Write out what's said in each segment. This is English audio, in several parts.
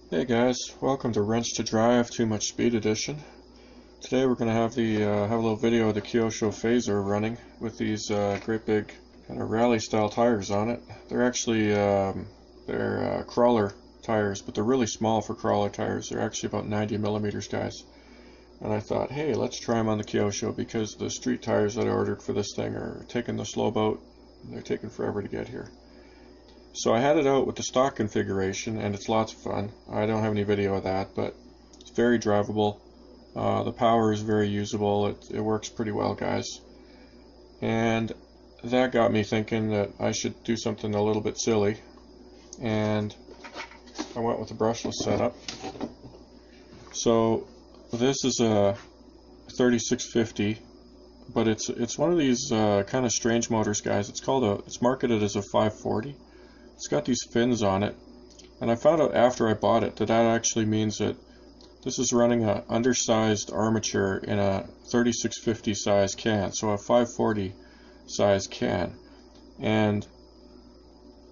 Hey guys, welcome to Wrench to Drive Too Much Speed Edition. Today we're going to have a little video of the Kyosho Fazer running with these great big kind of rally style tires on it. They're actually crawler tires, but they're really small for crawler tires. They're actually about 90 millimeters, guys. And I thought, hey, let's try them on the Kyosho because the street tires that I ordered for this thing are taking the slow boat. They're taking forever to get here. So I had it out with the stock configuration, and it's lots of fun. I don't have any video of that, but it's very drivable. The power is very usable. It works pretty well, guys. And that got me thinking that I should do something a little bit silly. And I went with the brushless setup. So this is a 3650, but it's one of these kind of strange motors, guys. It's marketed as a 540. It's got these fins on it, and I found out after I bought it that actually means that this is running an undersized armature in a 3650 size can, so a 540 size can. And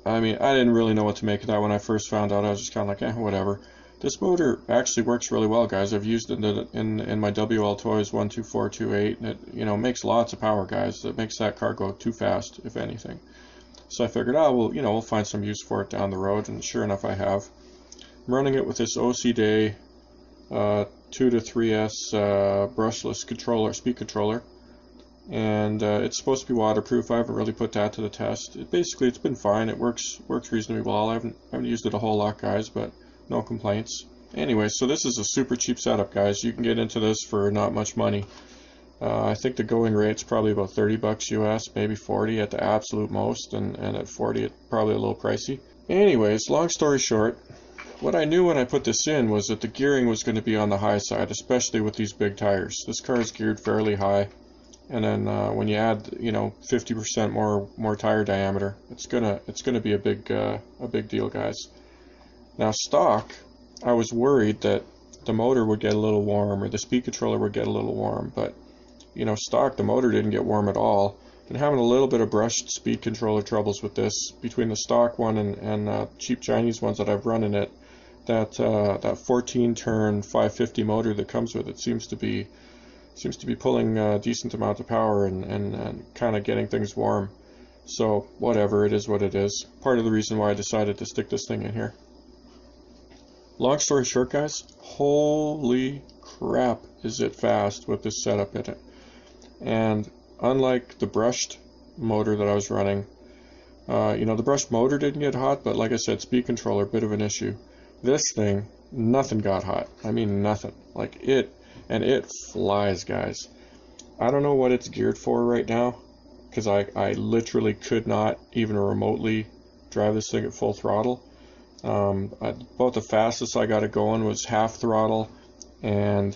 I mean, I didn't really know what to make of that when I first found out. I was just kind of like, whatever. This motor actually works really well, guys. I've used it in my WL Toys 12428, and it makes lots of power, guys. It makes that car go too fast, if anything. So I figured, we'll find some use for it down the road, and sure enough, I have. I'm running it with this OC Day 2 to 3S brushless controller, speed controller, and it's supposed to be waterproof. I haven't really put that to the test. It's been fine. It works reasonably well. I haven't used it a whole lot, guys, but no complaints. Anyway, so this is a super cheap setup, guys. You can get into this for not much money. I think the going rate's probably about 30 bucks US, maybe 40 at the absolute most, and at 40 it's probably a little pricey. Anyways, long story short, what I knew when I put this in was that the gearing was going to be on the high side, especially with these big tires. This car is geared fairly high, and then when you add 50% more tire diameter, it's gonna be a big deal, guys. Now stock, I was worried that the motor would get a little warm or the speed controller would get a little warm, but stock, the motor didn't get warm at all. Been having a little bit of brushed speed controller troubles with this between the stock one and cheap Chinese ones that I've run in it. That 14 turn 550 motor that comes with it seems to be pulling a decent amount of power and kind of getting things warm. So whatever, it is what it is. Part of the reason why I decided to stick this thing in here. Long story short, guys, holy crap is it fast with this setup in it. And unlike the brushed motor that I was running. You know, the brushed motor didn't get hot, but like I said, speed controller, bit of an issue. This thing, nothing got hot. I mean, nothing. Like and it flies, guys. I don't know what it's geared for right now, because I literally could not even remotely drive this thing at full throttle. About the fastest I got it going was half throttle, and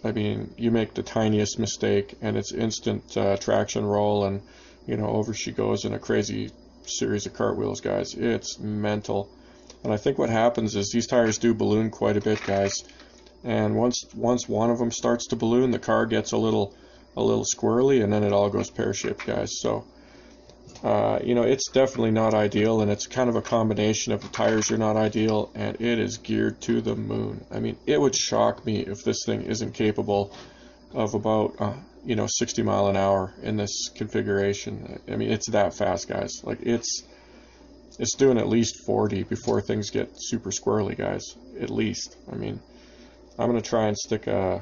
I mean, you make the tiniest mistake and it's instant traction roll, and you know, over she goes in a crazy series of cartwheels, guys. It's mental. And I think what happens is these tires do balloon quite a bit, guys. And once one of them starts to balloon, the car gets a little squirrely, and then it all goes pear-shaped, guys. So you know, it's definitely not ideal, and it's kind of a combination of the tires are not ideal, and it is geared to the moon. I mean, it would shock me if this thing isn't capable of about you know, 60 mile an hour in this configuration. I mean, it's that fast, guys. Like it's doing at least 40 before things get super squirrely, guys. At least. I mean, I'm gonna try and stick a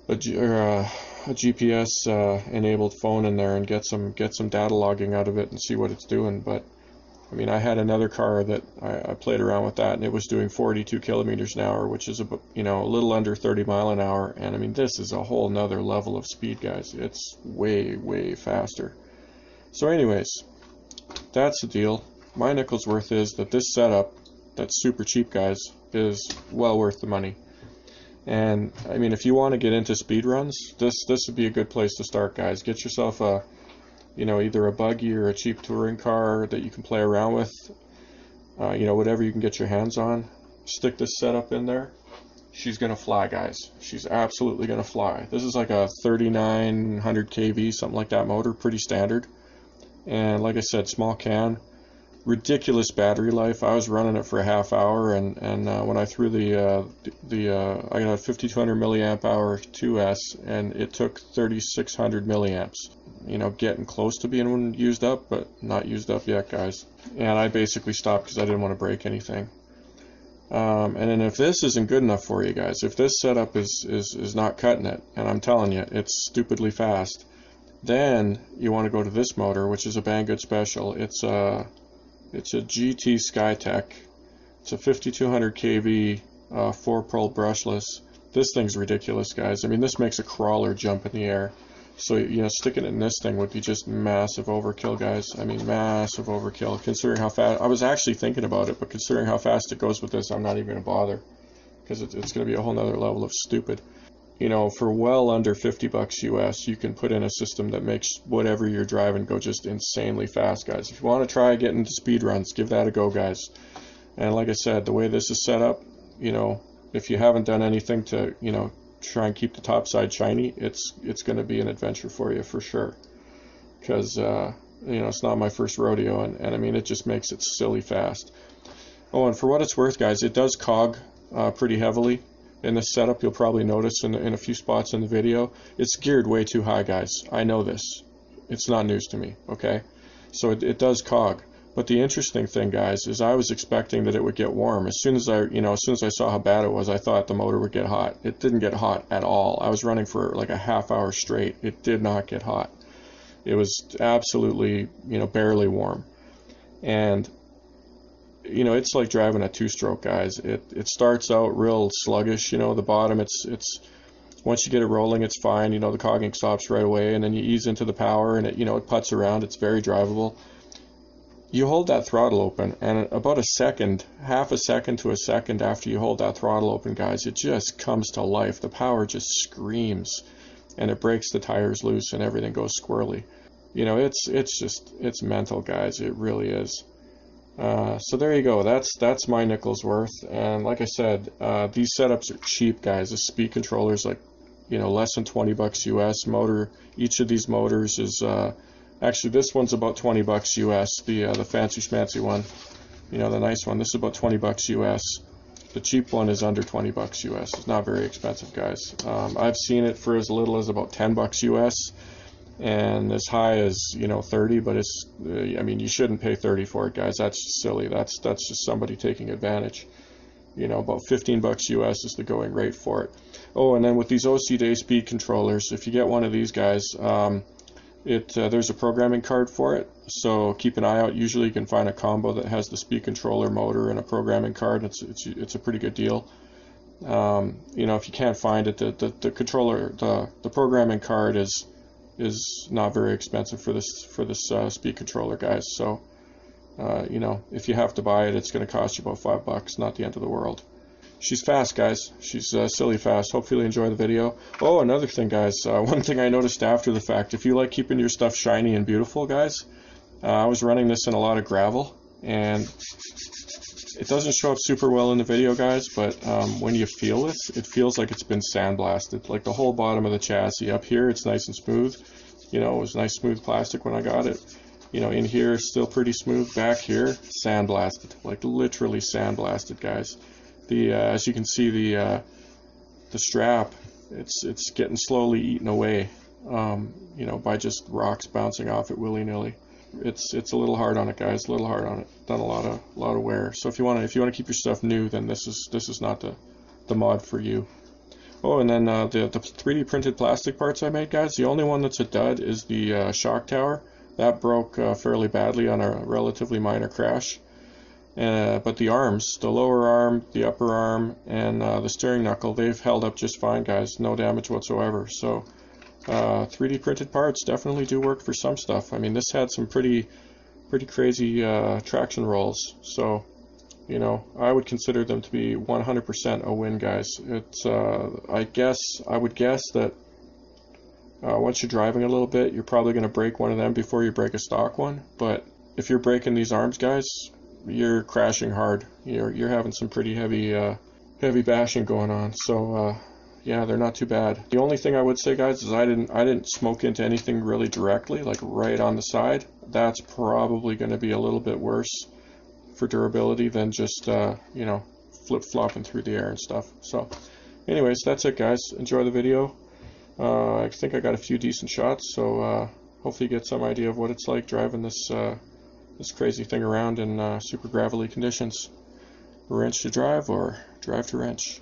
GPS enabled phone in there and get some data logging out of it and see what it's doing. But I mean, I had another car that I played around with that, and it was doing 42 kilometers an hour, which is you know, a little under 30 mile an hour. And I mean, this is a whole nother level of speed, guys. It's way faster. So anyways, that's the deal. My nickel's worth is that this setup that's super cheap, guys, is well worth the money. And I mean, if you want to get into speed runs, this would be a good place to start, guys. Get yourself a, you know, either a buggy or a cheap touring car that you can play around with. You know, whatever you can get your hands on. Stick this setup in there. She's gonna fly, guys. She's absolutely gonna fly. This is like a 3900 kV, something like that motor, pretty standard. And like I said, small can. Ridiculous battery life. I was running it for a half hour, and when I threw I got a 5200 milliamp hour 2S, and it took 3600 milliamps. You know, getting close to being used up, but not used up yet, guys. And I basically stopped because I didn't want to break anything. And then if this isn't good enough for you guys, if this setup is not cutting it, and I'm telling you, it's stupidly fast, then you want to go to this motor, which is a Banggood special. It's a GT Skytech. It's a 5200 kV 4-pole brushless. This thing's ridiculous, guys. I mean, this makes a crawler jump in the air. So, you know, sticking it in this thing would be just massive overkill, guys. I mean, massive overkill. Considering how fast, I was actually thinking about it, but considering how fast it goes with this, I'm not even going to bother. Because it's going to be a whole nother level of stupid. You know, for well under 50 bucks US, you can put in a system that makes whatever you're driving go just insanely fast, guys. If you want to try getting into speed runs, give that a go, guys. And like I said, the way this is set up, you know, if you haven't done anything to, you know, try and keep the top side shiny, it's going to be an adventure for you for sure. Because, you know, it's not my first rodeo, and I mean, it just makes it silly fast. Oh, and for what it's worth, guys, it does cog pretty heavily. In this setup, you'll probably notice in a few spots in the video, it's geared way too high, guys. I know this. It's not news to me, okay? So it does cog. But the interesting thing, guys, is I was expecting that it would get warm. As soon as I saw how bad it was, I thought the motor would get hot. It didn't get hot at all. I was running for like a half hour straight. It did not get hot. It was absolutely, you know, barely warm. And you know, it's like driving a two-stroke, guys. It starts out real sluggish, you know, the bottom, it's once you get it rolling, it's fine, you know, the cogging stops right away, and then you ease into the power, and it, you know, it putts around, it's very drivable. You hold that throttle open, and about a second, half a second to a second after you hold that throttle open, guys, it just comes to life. The power just screams, and it breaks the tires loose, and everything goes squirrely. You know, it's mental, guys. It really is. So there you go. That's my nickel's worth. And like I said, these setups are cheap, guys. The speed controller's like, you know, less than 20 bucks US. Motor, each of these motors is actually, this one's about 20 bucks US. The fancy schmancy one, you know, the nice one. This is about 20 bucks US. The cheap one is under 20 bucks US. It's not very expensive, guys. I've seen it for as little as about 10 bucks US. And as high as, you know, 30, but it's, I mean, you shouldn't pay 30 for it, guys. That's just silly. That's just somebody taking advantage. You know, about 15 bucks US is the going rate for it. Oh, and then with these OC Day speed controllers, if you get one of these guys, There's a programming card for it, so keep an eye out. Usually you can find a combo that has the speed controller motor and a programming card. It's a pretty good deal. You know, if you can't find it, the controller, the programming card is not very expensive for this speed controller, guys. So you know, if you have to buy it, it's going to cost you about $5, not the end of the world. She's fast, guys. She's silly fast. Hopefully you enjoy the video. Oh, another thing, guys. One thing I noticed after the fact, if you like keeping your stuff shiny and beautiful, guys, I was running this in a lot of gravel, and it doesn't show up super well in the video, guys, but when you feel this, it feels like it's been sandblasted. Like the whole bottom of the chassis. Up here, it's nice and smooth. You know, it was nice smooth plastic when I got it. You know, in here, still pretty smooth. Back here, sandblasted. Like literally sandblasted, guys. As you can see, the strap, it's getting slowly eaten away, you know, by just rocks bouncing off it willy-nilly. It's a little hard on it, guys. A little hard on it. Done a lot of wear. So if you want to keep your stuff new, then this is not the mod for you. Oh, and then the 3D printed plastic parts I made, guys. The only one that's a dud is the shock tower. That broke fairly badly on a relatively minor crash. But the arms, the lower arm, the upper arm, and the steering knuckle, they've held up just fine, guys. No damage whatsoever. So 3D printed parts definitely do work for some stuff. I mean, this had some pretty crazy traction rolls. So, you know, I would consider them to be 100% a win, guys. It's I would guess that once you're driving a little bit, you're probably going to break one of them before you break a stock one. But if you're breaking these arms, guys, you're crashing hard. You're having some pretty heavy bashing going on. So yeah, they're not too bad. The only thing I would say, guys, is I didn't smoke into anything really directly, like right on the side. That's probably going to be a little bit worse for durability than just you know, flip-flopping through the air and stuff. So anyways, that's it, guys. Enjoy the video. I think I got a few decent shots, so hopefully you get some idea of what it's like driving this crazy thing around in super gravelly conditions. Wrench to drive or drive to wrench.